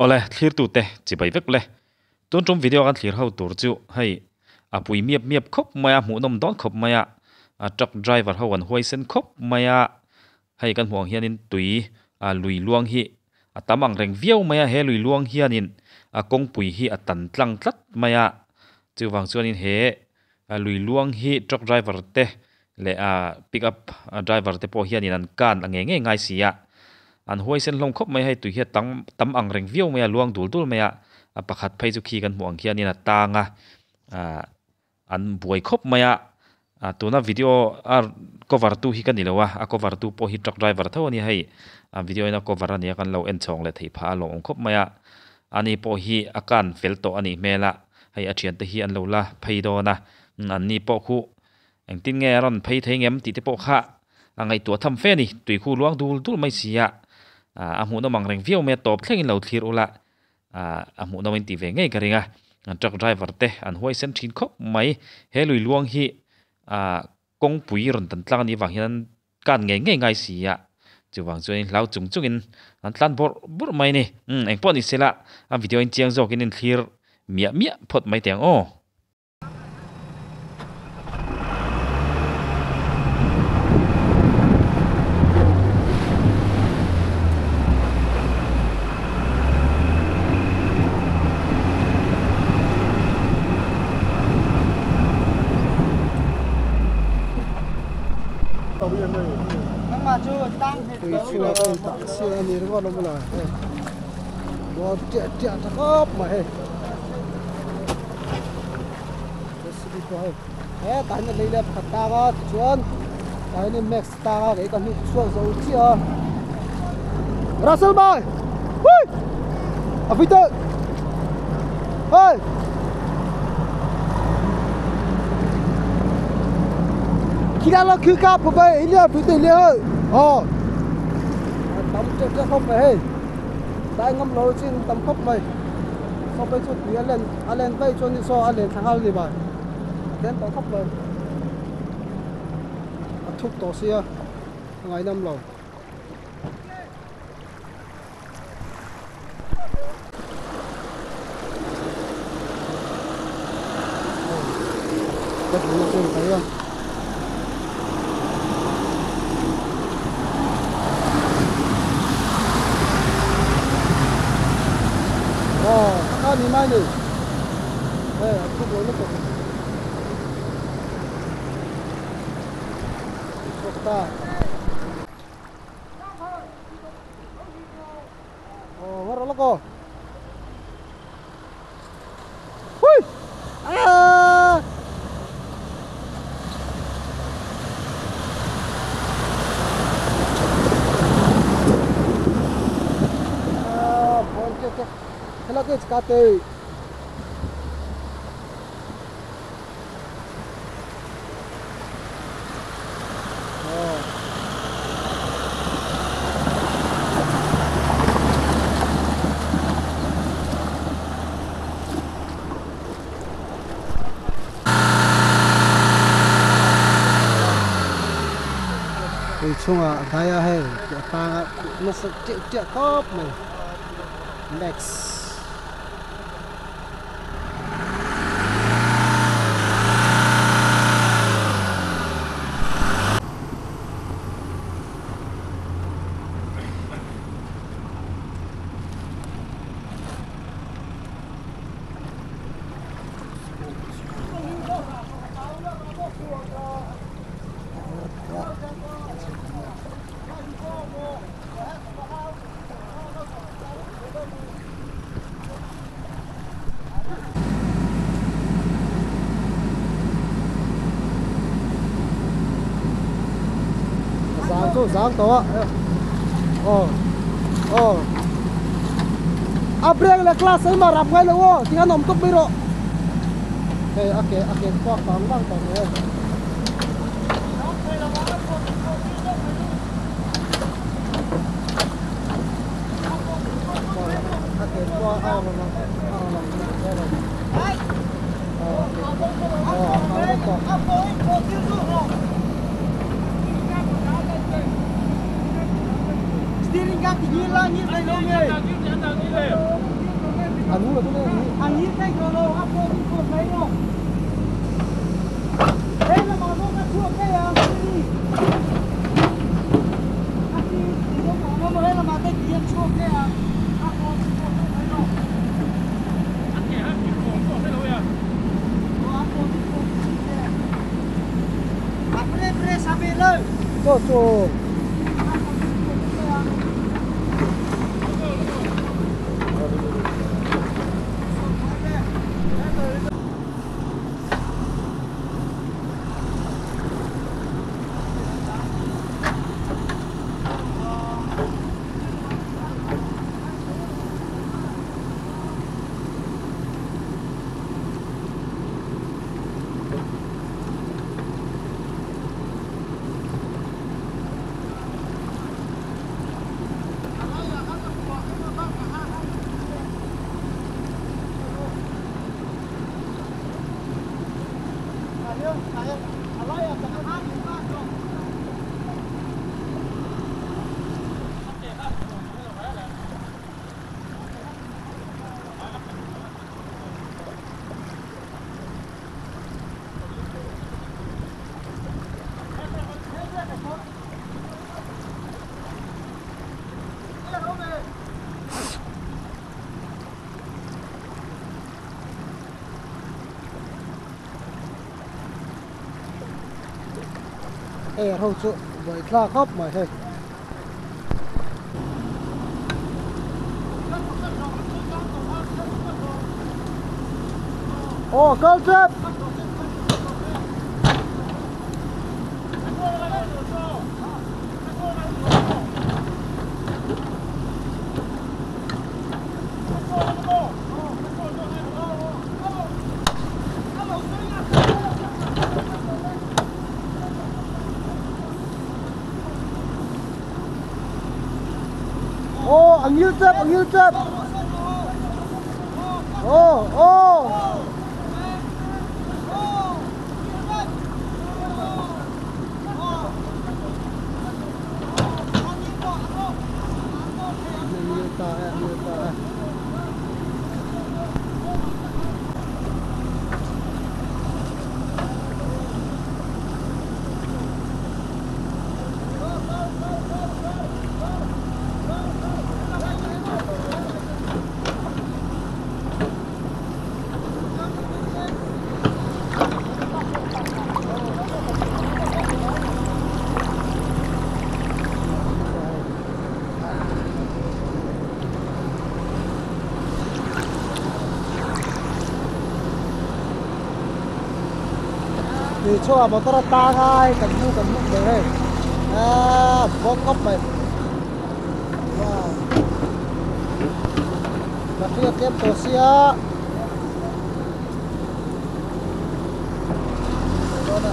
ole thlir tu te chi bai vek le tun tum video kan thlir ho tur chu hei apui miap khop maya mu nom don khop maya a truck driver ho an huaisen khop maya hei kan huang hianin tui a lui luang hi a tamang reng viau maya he lui luang hianin a kong pui hi a tan tlang tlat maya chu wang chuanin he a lui luang hi truck driver te le a pick up driver te po hianin an kan ange ngai sia an huaisen long khop mai hai tu hi tam ang reng viau mai luang dul mai a pakhat phei chu khi kan muang hianin a tanga an buai khop mai tuna video a cover tu hi kan nilowa a cover tu po hi truck driver tho ani hei a video ina cover ani kan lo en chong le thei pha lo ong khop mai ani po hi akan fel to ani mela hei a thian te hi an lo la phei do na an ni po khu eng tin nge ron phei thei ngem ti te po kha angai tu tham fe ni tui khu luang dul mai sia a mu no mang reng viau me top thlengin lo thlir ula a mu no in ti ve ngei karinga truck driver te an huaisen thin khop mai he lui luang hi kong pui ron tan tlang ni wang hian kan ngai sia chu wang chuin lau chungin an tlan bor mai ni eng pon ni sela a video in chiang zo kin in thlir mia phot mai teng o Tôi chưa tôi tặng xe này nó còn đâu là nó chạy thật khóc mà hết thế tại nên đây là thật ta có chuyên tại nên max ta cái con hít xuống dầu chia Russell boy à phi tự ơi khi đó là cứ cáp của vậy nhá phi tự liền ơi tắm chết không phải tại ngâm lối trên tắm khóc vậy sau bây chút thì lên vây cho nên so lên thằng hao gì vậy đến tắm khóc vậy thúc tổ xe ngày năm lầu rất là thấy không hmiah này, đây là thuốc lối nước của chúng ta, ngon lắm cô, hui, hello guys, kate. Thì chung à thấy hay ta nó sẽ chạy khóc này next sáng to breng le class ai mà rap ngay lo ti anom tok biro ake kwa pang bang to ne ake kwa Steering gác thì như là như thế này luôn Anh mua là cái này. Anh nhìn thấy rồi đâu, áp vô đi cột lấy đâu. Đây là màu nó cắt chuột đây à. Anh đi nó màu nó đây là màu cái gì chuột đây à. Áp vô đi cột lấy đâu. Anh kể hết cái cột đây đâu à. Áp vô đi cột đây. Áp lên sampai lên. Cho. Thôi chứ, với là khóc mà thôi. Ồ, cơ xếp. Ồ, anh yêu chếp. Ồ. Thì cho một tờ ta ngay cần múc để đây bó cốc này wow và khi tiếp tổ xia đó nè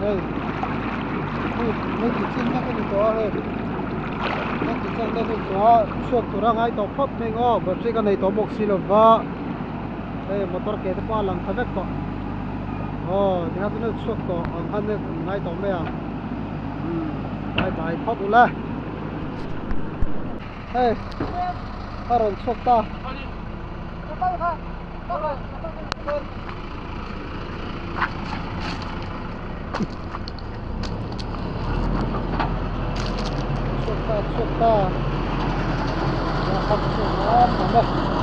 đây mấy chị xin nhắc cái gì đó đây mấy chị xin đây cái đó suốt tụi ra ngay tàu phốt mình ó bởi vì cái này tàu bốc xì là vợ đây motor kia thì qua lần thằng vét đó thì hắn nó suốt tàu anh hắn này ngay tàu mẹ bye bye phốt ula hey harun suốt ta suốt ta ya khắp suốt đó